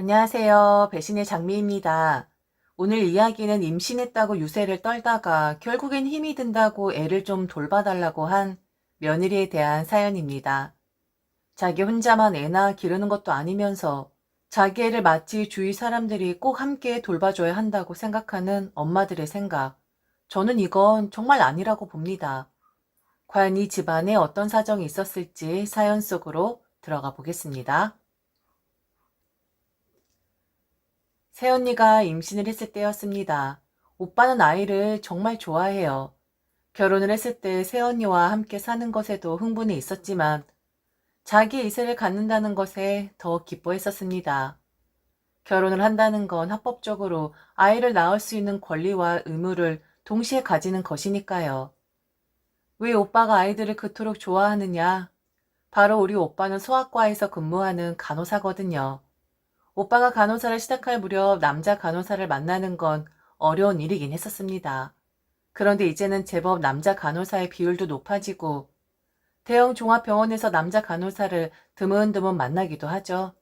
안녕하세요. 배신의 장미입니다. 오늘 이야기는 임신했다고 유세를 떨다가 결국엔 힘이 든다고 애를 좀 돌봐달라고 한 며느리에 대한 사연입니다. 자기 혼자만 애나 기르는 것도 아니면서 자기 애를 마치 주위 사람들이 꼭 함께 돌봐줘야 한다고 생각하는 엄마들의 생각. 저는 이건 정말 아니라고 봅니다. 과연 이 집안에 어떤 사정이 있었을지 사연 속으로 들어가 보겠습니다. 새언니가 임신을 했을 때였습니다. 오빠는 아이를 정말 좋아해요. 결혼을 했을 때 새언니와 함께 사는 것에도 흥분이 있었지만 자기 이세를 갖는다는 것에 더 기뻐했었습니다. 결혼을 한다는 건 합법적으로 아이를 낳을 수 있는 권리와 의무를 동시에 가지는 것이니까요. 왜 오빠가 아이들을 그토록 좋아하느냐? 바로 우리 오빠는 소아과에서 근무하는 간호사거든요. 오빠가 간호사를 시작할 무렵 남자 간호사를 만나는 건 어려운 일이긴 했었습니다. 그런데 이제는 제법 남자 간호사의 비율도 높아지고 대형 종합병원에서 남자 간호사를 드문드문 만나기도 하죠.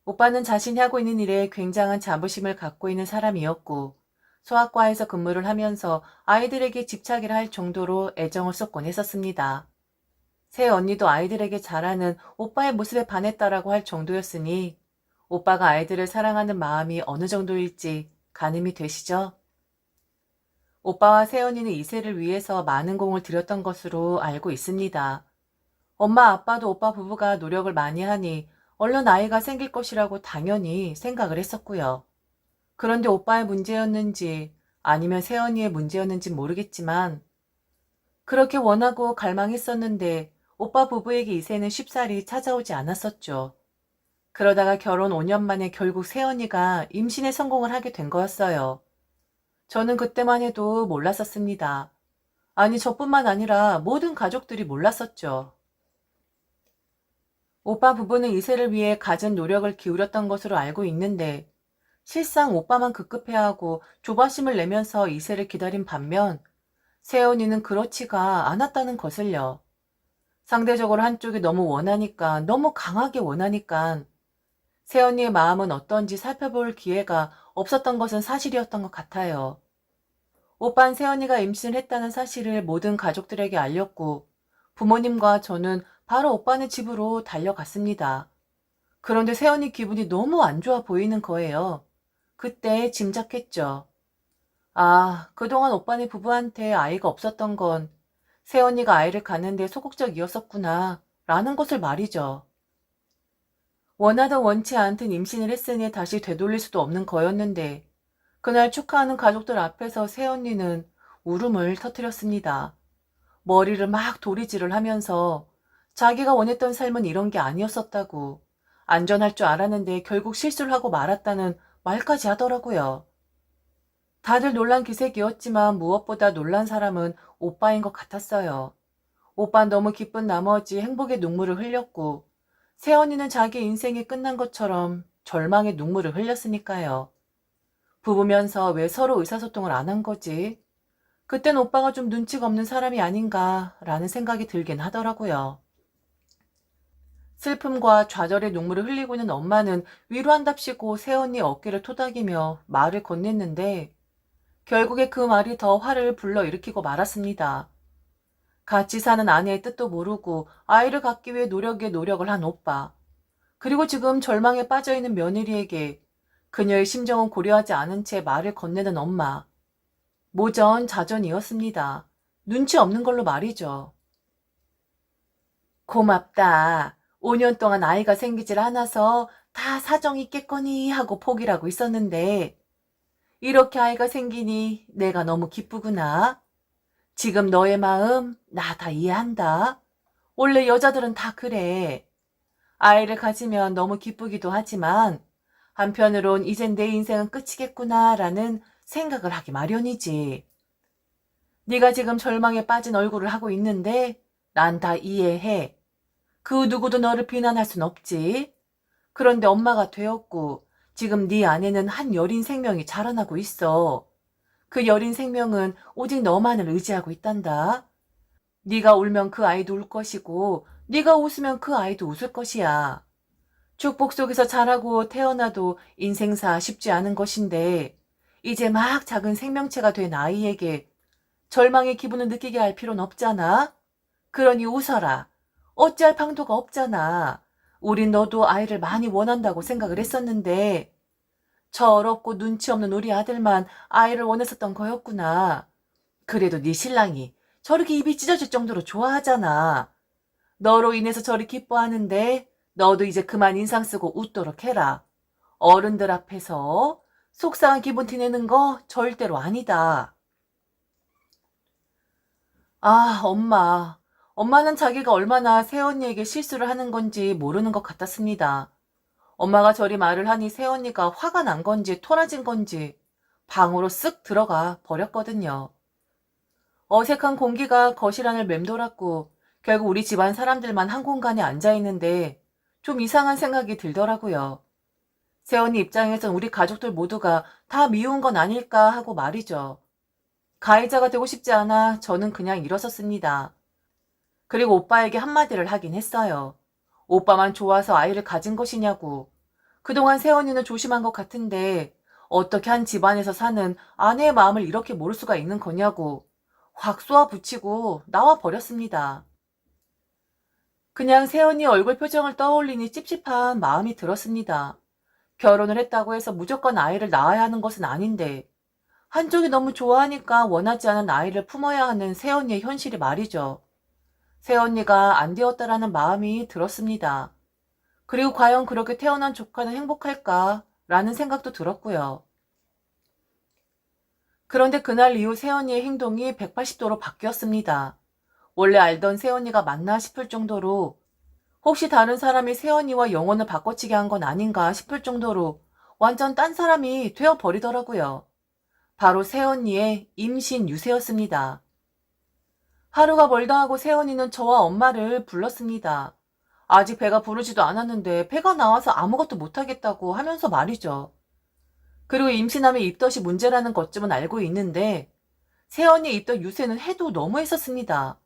오빠는 자신이 하고 있는 일에 굉장한 자부심을 갖고 있는 사람이었고 소아과에서 근무를 하면서 아이들에게 집착이라 할 정도로 애정을 쏟곤 했었습니다. 새 언니도 아이들에게 잘하는 오빠의 모습에 반했다라고 할 정도였으니 오빠가 아이들을 사랑하는 마음이 어느 정도일지 가늠이 되시죠? 오빠와 새언니는 이세를 위해서 많은 공을 들였던 것으로 알고 있습니다. 엄마 아빠도 오빠 부부가 노력을 많이 하니 얼른 아이가 생길 것이라고 당연히 생각을 했었고요. 그런데 오빠의 문제였는지 아니면 새언니의 문제였는지 모르겠지만 그렇게 원하고 갈망했었는데 오빠 부부에게 이세는 쉽사리 찾아오지 않았었죠. 그러다가 결혼 5년 만에 결국 새언니가 임신에 성공을 하게 된 거였어요. 저는 그때만 해도 몰랐었습니다. 아니, 저뿐만 아니라 모든 가족들이 몰랐었죠. 오빠 부부는 이세를 위해 갖은 노력을 기울였던 것으로 알고 있는데 실상 오빠만 급급해하고 조바심을 내면서 이세를 기다린 반면 새언니는 그렇지가 않았다는 것을요. 상대적으로 한쪽이 너무 원하니까, 너무 강하게 원하니까 새언니의 마음은 어떤지 살펴볼 기회가 없었던 것은 사실이었던 것 같아요. 오빤 새언니가 임신을 했다는 사실을 모든 가족들에게 알렸고 부모님과 저는 바로 오빠네 집으로 달려갔습니다. 그런데 새언니 기분이 너무 안 좋아 보이는 거예요. 그때 짐작했죠. 아, 그동안 오빠네 부부한테 아이가 없었던 건 새언니가 아이를 갖는데 소극적이었었구나 라는 것을 말이죠. 원하든 원치 않든 임신을 했으니 다시 되돌릴 수도 없는 거였는데 그날 축하하는 가족들 앞에서 새언니는 울음을 터뜨렸습니다. 머리를 막 도리질을 하면서 자기가 원했던 삶은 이런 게 아니었었다고 안전할 줄 알았는데 결국 실수를 하고 말았다는 말까지 하더라고요. 다들 놀란 기색이었지만 무엇보다 놀란 사람은 오빠인 것 같았어요. 오빠는 너무 기쁜 나머지 행복의 눈물을 흘렸고 새언니는 자기 인생이 끝난 것처럼 절망의 눈물을 흘렸으니까요. 부부면서 왜 서로 의사소통을 안 한 거지? 그땐 오빠가 좀 눈치가 없는 사람이 아닌가라는 생각이 들긴 하더라고요. 슬픔과 좌절의 눈물을 흘리고 있는 엄마는 위로한답시고 새언니 어깨를 토닥이며 말을 건넸는데 결국에 그 말이 더 화를 불러일으키고 말았습니다. 같이 사는 아내의 뜻도 모르고 아이를 갖기 위해 노력에 노력을 한 오빠. 그리고 지금 절망에 빠져있는 며느리에게 그녀의 심정은 고려하지 않은 채 말을 건네는 엄마. 모전자전이었습니다. 눈치 없는 걸로 말이죠. 고맙다. 5년 동안 아이가 생기질 않아서 다 사정이 있겠거니 하고 포기를 하고 있었는데 이렇게 아이가 생기니 내가 너무 기쁘구나. 지금 너의 마음 나 다 이해한다. 원래 여자들은 다 그래. 아이를 가지면 너무 기쁘기도 하지만 한편으론 이젠 내 인생은 끝이겠구나라는 생각을 하기 마련이지. 네가 지금 절망에 빠진 얼굴을 하고 있는데 난 다 이해해. 그 누구도 너를 비난할 순 없지. 그런데 엄마가 되었고 지금 네 안에는 한 여린 생명이 자라나고 있어. 그 여린 생명은 오직 너만을 의지하고 있단다. 네가 울면 그 아이도 울 것이고 네가 웃으면 그 아이도 웃을 것이야. 축복 속에서 자라고 태어나도 인생사 쉽지 않은 것인데 이제 막 작은 생명체가 된 아이에게 절망의 기분을 느끼게 할 필요는 없잖아. 그러니 웃어라. 어찌할 방도가 없잖아. 우린 너도 아이를 많이 원한다고 생각을 했었는데 철없고 눈치 없는 우리 아들만 아이를 원했었던 거였구나. 그래도 네 신랑이 저렇게 입이 찢어질 정도로 좋아하잖아. 너로 인해서 저리 기뻐하는데 너도 이제 그만 인상 쓰고 웃도록 해라. 어른들 앞에서 속상한 기분 티내는 거 절대로 아니다. 아, 엄마. 엄마는 자기가 얼마나 새언니에게 실수를 하는 건지 모르는 것 같았습니다. 엄마가 저리 말을 하니 새언니가 화가 난 건지 토라진 건지 방으로 쓱 들어가 버렸거든요. 어색한 공기가 거실 안을 맴돌았고 결국 우리 집안 사람들만 한 공간에 앉아 있는데 좀 이상한 생각이 들더라고요. 새언니 입장에선 우리 가족들 모두가 다 미운 건 아닐까 하고 말이죠. 가해자가 되고 싶지 않아 저는 그냥 일어섰습니다. 그리고 오빠에게 한마디를 하긴 했어요. 오빠만 좋아서 아이를 가진 것이냐고. 그동안 새언니는 조심한 것 같은데 어떻게 한 집안에서 사는 아내의 마음을 이렇게 모를 수가 있는 거냐고 확 쏘아붙이고 나와 버렸습니다. 그냥 새언니 얼굴 표정을 떠올리니 찝찝한 마음이 들었습니다. 결혼을 했다고 해서 무조건 아이를 낳아야 하는 것은 아닌데 한쪽이 너무 좋아하니까 원하지 않은 아이를 품어야 하는 새언니의 현실이 말이죠. 새언니가 안 되었다라는 마음이 들었습니다. 그리고 과연 그렇게 태어난 조카는 행복할까? 라는 생각도 들었고요. 그런데 그날 이후 새언니의 행동이 180도로 바뀌었습니다. 원래 알던 새언니가 맞나 싶을 정도로 혹시 다른 사람이 새언니와 영혼을 바꿔치기 한 건 아닌가 싶을 정도로 완전 딴 사람이 되어버리더라고요. 바로 새언니의 임신 유세였습니다. 하루가 멀다 하고 새언니는 저와 엄마를 불렀습니다. 아직 배가 부르지도 않았는데 배가 나와서 아무것도 못하겠다고 하면서 말이죠. 그리고 임신하면 입덧이 문제라는 것쯤은 알고 있는데 새언니 입덧 유세는 해도 너무했었습니다.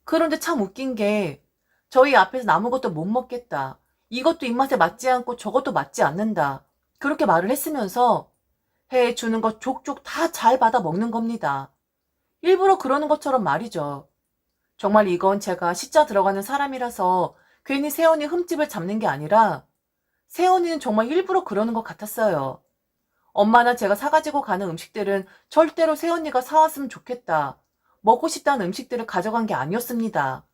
그런데 참 웃긴 게 저희 앞에서 아무것도 못 먹겠다. 이것도 입맛에 맞지 않고 저것도 맞지 않는다. 그렇게 말을 했으면서 해주는 것 족족 다 잘 받아 먹는 겁니다. 일부러 그러는 것처럼 말이죠. 정말 이건 제가 시자 들어가는 사람이라서 괜히 새언니 흠집을 잡는 게 아니라 새언니는 정말 일부러 그러는 것 같았어요. 엄마나 제가 사가지고 가는 음식들은 절대로 새언니가 사왔으면 좋겠다. 먹고 싶다는 음식들을 가져간 게 아니었습니다.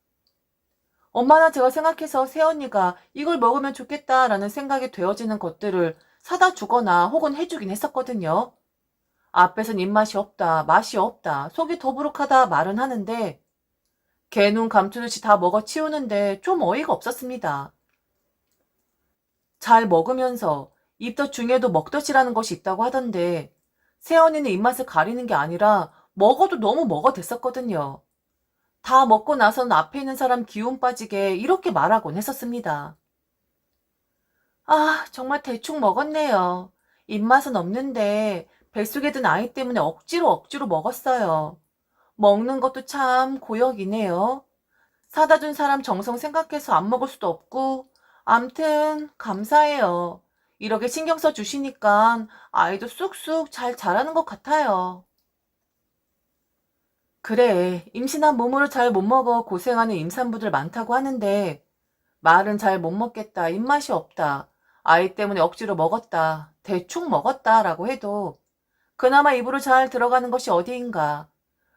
엄마나 제가 생각해서 새언니가 이걸 먹으면 좋겠다라는 생각이 되어지는 것들을 사다 주거나 혹은 해주긴 했었거든요. 앞에선 입맛이 없다, 맛이 없다, 속이 더부룩하다 말은 하는데 개눈 감추듯이 다 먹어 치우는데 좀 어이가 없었습니다. 잘 먹으면서 입덧 중에도 먹덧이라는 것이 있다고 하던데 새언니는 입맛을 가리는 게 아니라 먹어도 너무 먹어댔었거든요. 다 먹고 나서는 앞에 있는 사람 기운 빠지게 이렇게 말하곤 했었습니다. 아, 정말 대충 먹었네요. 입맛은 없는데 뱃속에 든 아이 때문에 억지로 먹었어요. 먹는 것도 참 고역이네요. 사다 준 사람 정성 생각해서 안 먹을 수도 없고, 암튼 감사해요. 이렇게 신경 써 주시니까 아이도 쑥쑥 잘 자라는 것 같아요. 그래, 임신한 몸으로 잘 못 먹어 고생하는 임산부들 많다고 하는데, 말은 잘 못 먹겠다, 입맛이 없다, 아이 때문에 억지로 먹었다, 대충 먹었다라고 해도 그나마 입으로 잘 들어가는 것이 어디인가.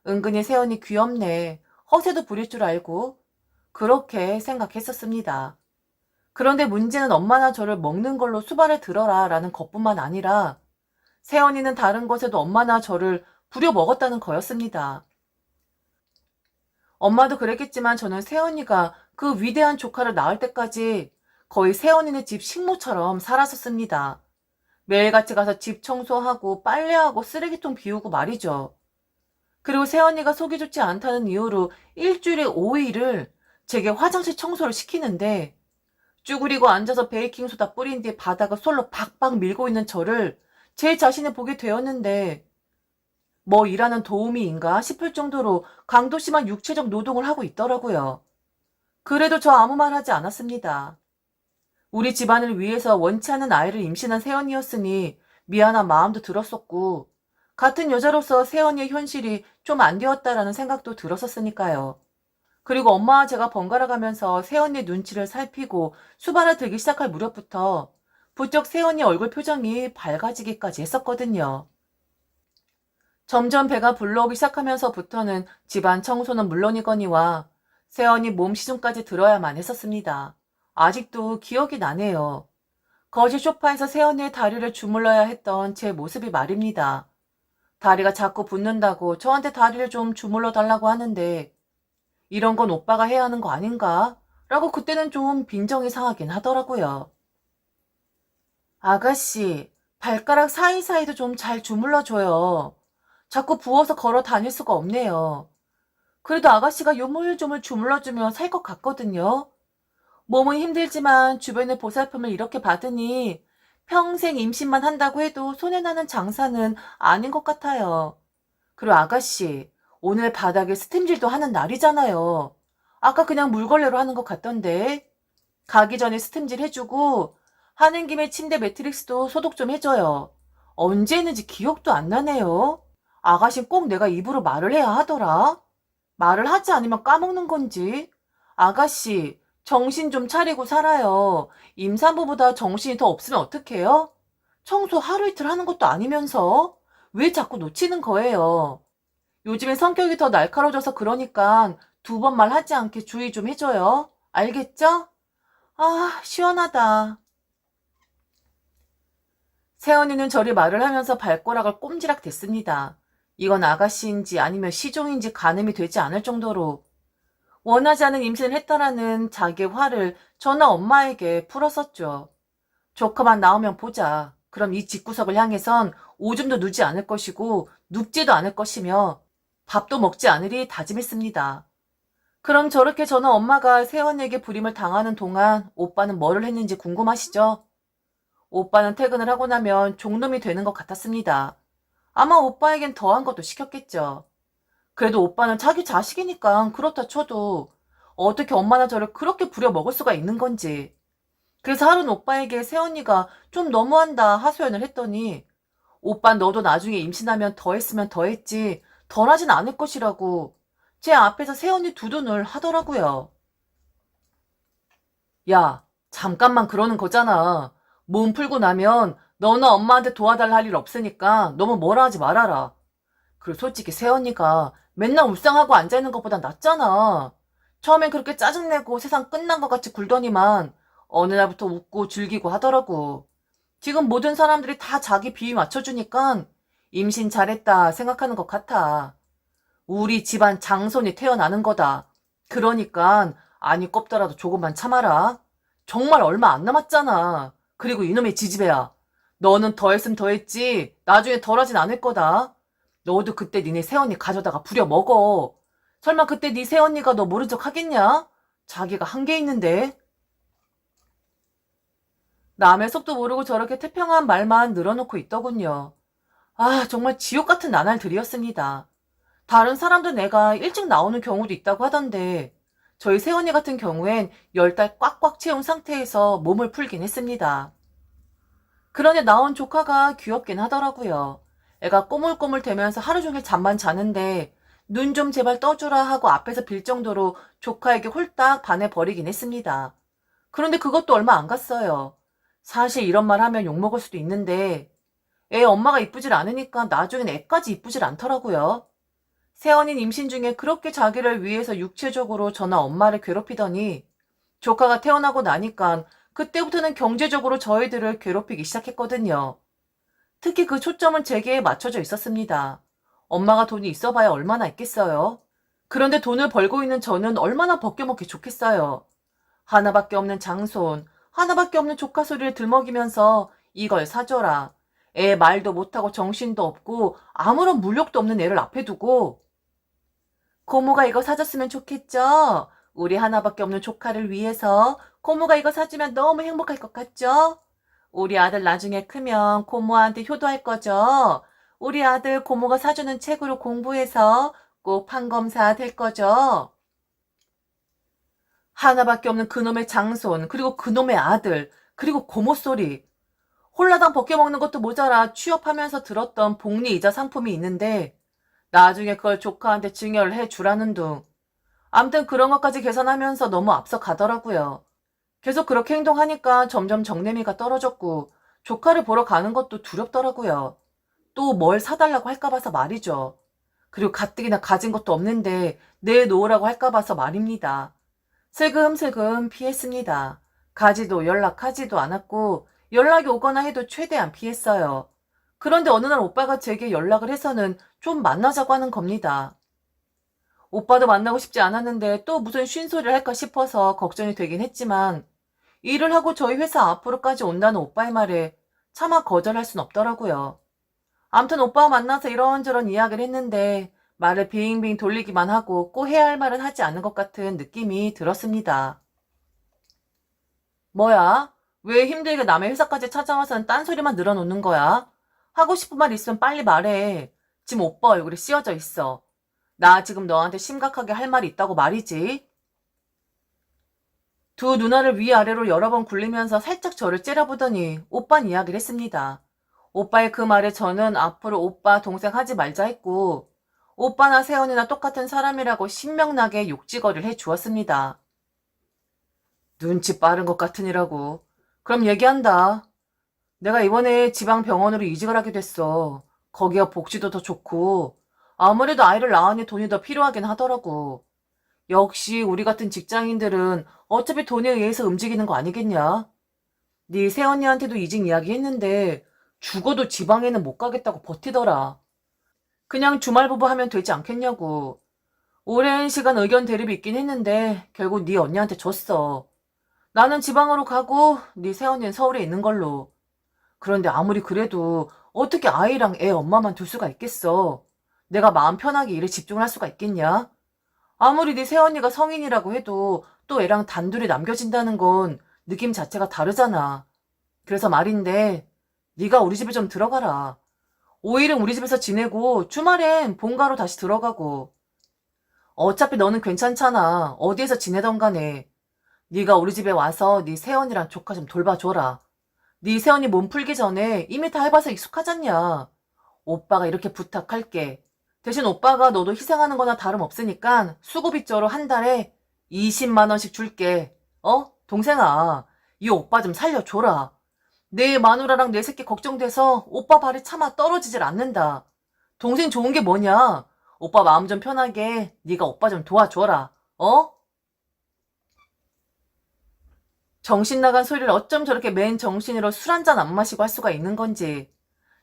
은근히 새언니 귀엽네. 허세도 부릴 줄 알고 그렇게 생각했었습니다. 그런데 문제는 엄마나 저를 먹는 걸로 수발을 들어라 라는 것뿐만 아니라 새언니는 다른 것에도 엄마나 저를 부려 먹었다는 거였습니다. 엄마도 그랬겠지만 저는 새언니가 그 위대한 조카를 낳을 때까지 거의 새언니네 집 식모처럼 살았었습니다. 매일같이 가서 집 청소하고 빨래하고 쓰레기통 비우고 말이죠. 그리고 새언니가 속이 좋지 않다는 이유로 일주일에 5일을 제게 화장실 청소를 시키는데 쭈그리고 앉아서 베이킹소다 뿌린 뒤에 바닥을 솔로 박박 밀고 있는 저를 제 자신을 보게 되었는데 뭐 일하는 도우미인가 싶을 정도로 강도 심한 육체적 노동을 하고 있더라고요. 그래도 저 아무 말 하지 않았습니다. 우리 집안을 위해서 원치 않은 아이를 임신한 세연이었으니 미안한 마음도 들었었고, 같은 여자로서 세연이의 현실이 좀 안 되었다라는 생각도 들었었으니까요. 그리고 엄마와 제가 번갈아 가면서 새언니 눈치를 살피고 수발을 들기 시작할 무렵부터 부쩍 새언니 얼굴 표정이 밝아지기까지 했었거든요. 점점 배가 불러오기 시작하면서부터는 집안 청소는 물론이거니와 새언니 몸 시중까지 들어야만 했었습니다. 아직도 기억이 나네요. 거실 소파에서 새언니의 다리를 주물러야 했던 제 모습이 말입니다. 다리가 자꾸 붓는다고 저한테 다리를 좀 주물러 달라고 하는데 이런 건 오빠가 해야 하는 거 아닌가? 라고 그때는 좀 빈정이 상하긴 하더라고요. 아가씨, 발가락 사이사이도 좀 잘 주물러줘요. 자꾸 부어서 걸어 다닐 수가 없네요. 그래도 아가씨가 요물조물 주물러주면 살 것 같거든요. 몸은 힘들지만 주변의 보살핌을 이렇게 받으니 평생 임신만 한다고 해도 손해나는 장사는 아닌 것 같아요. 그리고 아가씨, 오늘 바닥에 스팀질도 하는 날이잖아요. 아까 그냥 물걸레로 하는 것 같던데. 가기 전에 스팀질 해주고 하는 김에 침대 매트릭스도 소독 좀 해줘요. 언제 했는지 기억도 안 나네요. 아가씨 꼭 내가 입으로 말을 해야 하더라. 말을 하지 않으면 까먹는 건지. 아가씨, 정신 좀 차리고 살아요. 임산부보다 정신이 더 없으면 어떡해요? 청소 하루 이틀 하는 것도 아니면서 왜 자꾸 놓치는 거예요? 요즘에 성격이 더 날카로워져서 그러니까 두 번 말하지 않게 주의 좀 해줘요. 알겠죠? 아, 시원하다. 세연이는 저리 말을 하면서 발가락을 꼼지락 댔습니다. 이건 아가씨인지 아니면 시종인지 가늠이 되지 않을 정도로 원하지 않은 임신을 했다라는 자기의 화를 저나 엄마에게 풀었었죠. 조카만 나오면 보자. 그럼 이 집구석을 향해선 오줌도 누지 않을 것이고 눕지도 않을 것이며 밥도 먹지 않으리 다짐했습니다. 그럼 저렇게 저는 엄마가 세연에게 불임을 당하는 동안 오빠는 뭐를 했는지 궁금하시죠? 오빠는 퇴근을 하고 나면 종놈이 되는 것 같았습니다. 아마 오빠에겐 더한 것도 시켰겠죠. 그래도 오빠는 자기 자식이니까 그렇다 쳐도 어떻게 엄마나 저를 그렇게 부려먹을 수가 있는 건지. 그래서 하루는 오빠에게 새언니가 좀 너무한다 하소연을 했더니 오빠 너도 나중에 임신하면 더 했으면 더 했지 덜 하진 않을 것이라고 제 앞에서 새언니 두둔을 하더라고요. 야, 잠깐만 그러는 거잖아. 몸 풀고 나면 너나 엄마한테 도와달라 할 일 없으니까 너무 뭐라 하지 말아라. 그리고 솔직히 새언니가 맨날 울상하고 앉아있는 것보다 낫잖아. 처음엔 그렇게 짜증내고 세상 끝난 것 같이 굴더니만 어느 날부터 웃고 즐기고 하더라고. 지금 모든 사람들이 다 자기 비위 맞춰주니까 임신 잘했다 생각하는 것 같아. 우리 집안 장손이 태어나는 거다. 그러니까 아니 꼽더라도 조금만 참아라. 정말 얼마 안 남았잖아. 그리고 이놈의 지지배야. 너는 더 했으면 더 했지. 나중에 덜 하진 않을 거다. 너도 그때 니네 새언니 가져다가 부려 먹어. 설마 그때 네 새언니가 너 모른 척 하겠냐? 자기가 한 게 있는데. 남의 속도 모르고 저렇게 태평한 말만 늘어놓고 있더군요. 아, 정말 지옥 같은 나날들이었습니다. 다른 사람도 내가 일찍 나오는 경우도 있다고 하던데 저희 새언니 같은 경우엔 10달 꽉꽉 채운 상태에서 몸을 풀긴 했습니다. 그러니 나온 조카가 귀엽긴 하더라고요. 애가 꼬물꼬물 대면서 하루 종일 잠만 자는데 눈 좀 제발 떠주라 하고 앞에서 빌 정도로 조카에게 홀딱 반해버리긴 했습니다. 그런데 그것도 얼마 안 갔어요. 사실 이런 말 하면 욕먹을 수도 있는데 애 엄마가 이쁘질 않으니까 나중엔 애까지 이쁘질 않더라고요. 새언닌 임신 중에 그렇게 자기를 위해서 육체적으로 저나 엄마를 괴롭히더니 조카가 태어나고 나니까 그때부터는 경제적으로 저희들을 괴롭히기 시작했거든요. 특히 그 초점은 제게에 맞춰져 있었습니다. 엄마가 돈이 있어봐야 얼마나 있겠어요. 그런데 돈을 벌고 있는 저는 얼마나 벗겨먹기 좋겠어요. 하나밖에 없는 장손, 하나밖에 없는 조카 소리를 들먹이면서 이걸 사줘라. 애 말도 못하고 정신도 없고 아무런 물욕도 없는 애를 앞에 두고 고모가 이거 사줬으면 좋겠죠? 우리 하나밖에 없는 조카를 위해서 고모가 이거 사주면 너무 행복할 것 같죠? 우리 아들 나중에 크면 고모한테 효도할 거죠? 우리 아들 고모가 사주는 책으로 공부해서 꼭 판검사 될 거죠? 하나밖에 없는 그놈의 장손, 그리고 그놈의 아들, 그리고 고모 소리. 홀라당 벗겨 먹는 것도 모자라 취업하면서 들었던 복리 이자 상품이 있는데 나중에 그걸 조카한테 증여를 해주라는 둥. 암튼 그런 것까지 계산하면서 너무 앞서 가더라고요. 계속 그렇게 행동하니까 점점 정내미가 떨어졌고 조카를 보러 가는 것도 두렵더라고요. 또 뭘 사달라고 할까 봐서 말이죠. 그리고 가뜩이나 가진 것도 없는데 내놓으라고 할까 봐서 말입니다. 슬금슬금 피했습니다. 가지도 연락하지도 않았고 연락이 오거나 해도 최대한 피했어요. 그런데 어느 날 오빠가 제게 연락을 해서는 좀 만나자고 하는 겁니다. 오빠도 만나고 싶지 않았는데 또 무슨 쉰소리를 할까 싶어서 걱정이 되긴 했지만 일을 하고 저희 회사 앞으로까지 온다는 오빠의 말에 차마 거절할 순 없더라고요. 암튼 오빠와 만나서 이런저런 이야기를 했는데 말을 빙빙 돌리기만 하고 꼭 해야 할 말은 하지 않은 것 같은 느낌이 들었습니다. 뭐야? 왜 힘들게 남의 회사까지 찾아와서는 딴소리만 늘어놓는 거야? 하고 싶은 말 있으면 빨리 말해. 지금 오빠 얼굴이 씌어져 있어. 나 지금 너한테 심각하게 할 말이 있다고 말이지. 두 누나를 위아래로 여러 번 굴리면서 살짝 저를 째려보더니 오빤 이야기를 했습니다. 오빠의 그 말에 저는 앞으로 오빠 동생 하지 말자 했고 오빠나 세연이나 똑같은 사람이라고 신명나게 욕지거리를 해주었습니다. 눈치 빠른 것 같으니라고. 그럼 얘기한다. 내가 이번에 지방병원으로 이직을 하게 됐어. 거기가 복지도 더 좋고 아무래도 아이를 낳으니 돈이 더 필요하긴 하더라고. 역시 우리 같은 직장인들은 어차피 돈에 의해서 움직이는 거 아니겠냐? 네 새언니한테도 이직 이야기 했는데 죽어도 지방에는 못 가겠다고 버티더라. 그냥 주말 부부 하면 되지 않겠냐고. 오랜 시간 의견 대립이 있긴 했는데 결국 네 언니한테 줬어. 나는 지방으로 가고 네 새언니는 서울에 있는 걸로. 그런데 아무리 그래도 어떻게 아이랑 애 엄마만 둘 수가 있겠어. 내가 마음 편하게 일에 집중을 할 수가 있겠냐? 아무리 네 새언니가 성인이라고 해도 또 애랑 단둘이 남겨진다는 건 느낌 자체가 다르잖아. 그래서 말인데 네가 우리 집에 좀 들어가라. 5일은 우리 집에서 지내고 주말엔 본가로 다시 들어가고. 어차피 너는 괜찮잖아. 어디에서 지내던 간에. 네가 우리 집에 와서 네 새언니랑 조카 좀 돌봐줘라. 네 새언니 몸 풀기 전에 이미 다 해봐서 익숙하잖냐. 오빠가 이렇게 부탁할게. 대신 오빠가 너도 희생하는 거나 다름없으니까 수고비조로 한 달에 20만 원씩 줄게. 동생아, 이 오빠 좀 살려줘라. 내 마누라랑 내 새끼 걱정돼서 오빠 발이 차마 떨어지질 않는다. 동생 좋은 게 뭐냐? 오빠 마음 좀 편하게 네가 오빠 좀 도와줘라. 정신 나간 소리를 어쩜 저렇게 맨 정신으로 술 한 잔 안 마시고 할 수가 있는 건지.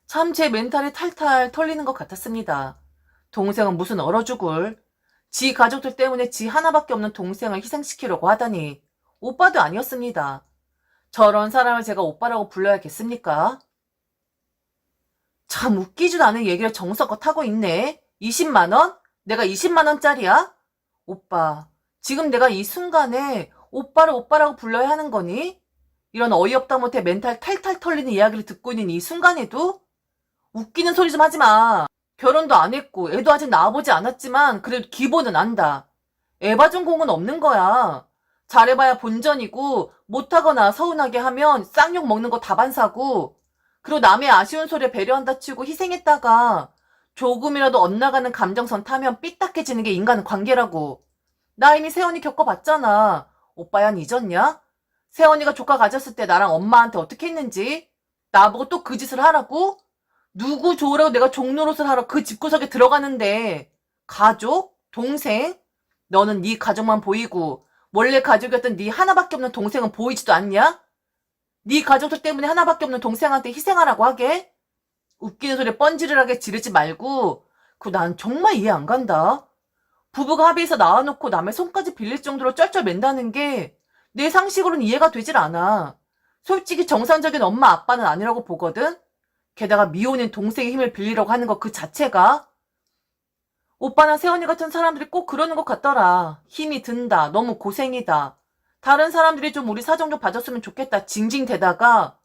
참 제 멘탈이 탈탈 털리는 것 같았습니다. 동생은 무슨 얼어 죽을. 지 가족들 때문에 지 하나밖에 없는 동생을 희생시키려고 하다니. 오빠도 아니었습니다. 저런 사람을 제가 오빠라고 불러야겠습니까? 참 웃기지도 않은 얘기를 정성껏 하고 있네. 20만 원? 내가 20만 원짜리야? 오빠, 지금 내가 이 순간에 오빠를 오빠라고 불러야 하는 거니? 이런 어이없다 못해 멘탈 탈탈 털리는 이야기를 듣고 있는 이 순간에도? 웃기는 소리 좀 하지 마. 결혼도 안 했고 애도 아직 낳아보지 않았지만 그래도 기본은 안다. 애 봐준 공은 없는 거야. 잘해봐야 본전이고 못하거나 서운하게 하면 쌍욕 먹는 거 다반사고 그리고 남의 아쉬운 소리에 배려한다 치고 희생했다가 조금이라도 엇나가는 감정선 타면 삐딱해지는 게 인간 관계라고. 나 이미 세연이 겪어봤잖아. 오빠야 잊었냐? 세연이가 조카 가졌을 때 나랑 엄마한테 어떻게 했는지? 나보고 또 그 짓을 하라고? 누구 좋으라고 내가 종노릇을 하러 그 집구석에 들어가는데 가족? 동생? 너는 네 가족만 보이고 원래 가족이었던 네 하나밖에 없는 동생은 보이지도 않냐? 네 가족들 때문에 하나밖에 없는 동생한테 희생하라고 하게? 웃기는 소리 뻔지르르하게 지르지 말고 그거 난 정말 이해 안 간다. 부부가 합의해서 낳아놓고 남의 손까지 빌릴 정도로 쩔쩔 맨다는 게 내 상식으로는 이해가 되질 않아. 솔직히 정상적인 엄마 아빠는 아니라고 보거든? 게다가 미혼인 동생의 힘을 빌리려고 하는 것 그 자체가 오빠나 세연이 같은 사람들이 꼭 그러는 것 같더라. 힘이 든다. 너무 고생이다. 다른 사람들이 좀 우리 사정 좀 봐줬으면 좋겠다. 징징대다가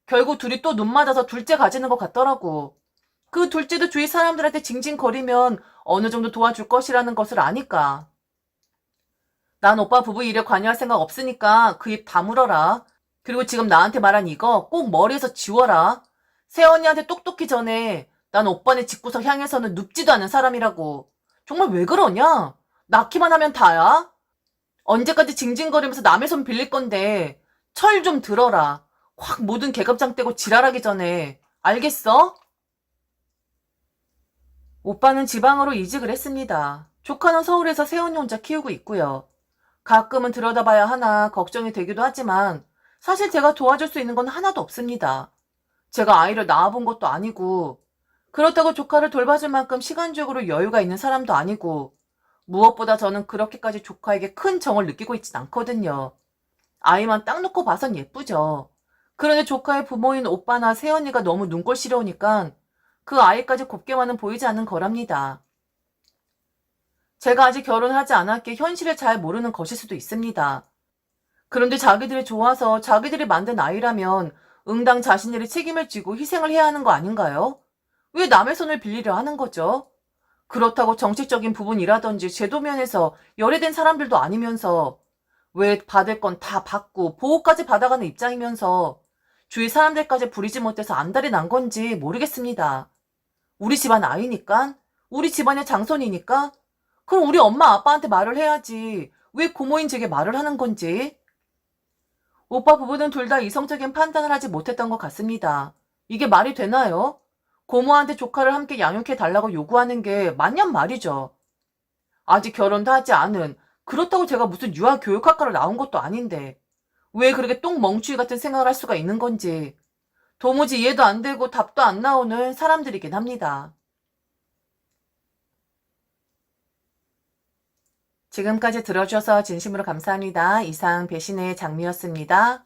결국 둘이 또 눈 맞아서 둘째 가지는 것 같더라고. 그 둘째도 주위 사람들한테 징징거리면 어느 정도 도와줄 것이라는 것을 아니까. 난 오빠 부부 일에 관여할 생각 없으니까 그 입 다물어라. 그리고 지금 나한테 말한 이거 꼭 머리에서 지워라. 새언니한테 똑똑히 전해. 난 오빠네 집구석 향해서는 눕지도 않는 사람이라고. 정말 왜 그러냐? 낳기만 하면 다야? 언제까지 징징거리면서 남의 손 빌릴 건데 철 좀 들어라. 확 모든 계급장 떼고 지랄하기 전에. 알겠어? 오빠는 지방으로 이직을 했습니다. 조카는 서울에서 새언니 혼자 키우고 있고요. 가끔은 들여다봐야 하나 걱정이 되기도 하지만 사실 제가 도와줄 수 있는 건 하나도 없습니다. 제가 아이를 낳아본 것도 아니고 그렇다고 조카를 돌봐줄 만큼 시간적으로 여유가 있는 사람도 아니고 무엇보다 저는 그렇게까지 조카에게 큰 정을 느끼고 있진 않거든요. 아이만 딱 놓고 봐선 예쁘죠. 그런데 조카의 부모인 오빠나 새언니가 너무 눈꼴시려우니까 그 아이까지 곱게만은 보이지 않는 거랍니다. 제가 아직 결혼을 하지 않았기에 현실을 잘 모르는 것일 수도 있습니다. 그런데 자기들이 좋아서 자기들이 만든 아이라면 응당 자신들이 책임을 지고 희생을 해야 하는 거 아닌가요? 왜 남의 손을 빌리려 하는 거죠? 그렇다고 정치적인 부분이라든지 제도 면에서 열애된 사람들도 아니면서 왜 받을 건 다 받고 보호까지 받아가는 입장이면서 주위 사람들까지 부리지 못해서 안달이 난 건지 모르겠습니다. 우리 집안 아이니까? 우리 집안의 장손이니까? 그럼 우리 엄마 아빠한테 말을 해야지. 왜 고모인 제게 말을 하는 건지. 오빠 부부는 둘 다 이성적인 판단을 하지 못했던 것 같습니다. 이게 말이 되나요? 고모한테 조카를 함께 양육해 달라고 요구하는 게 맞냔 말이죠. 아직 결혼도 하지 않은, 그렇다고 제가 무슨 유아 교육학과를 나온 것도 아닌데 왜 그렇게 똥멍충이 같은 생각을 할 수가 있는 건지 도무지 이해도 안 되고 답도 안 나오는 사람들이긴 합니다. 지금까지 들어주셔서 진심으로 감사합니다. 이상 배신의 장미였습니다.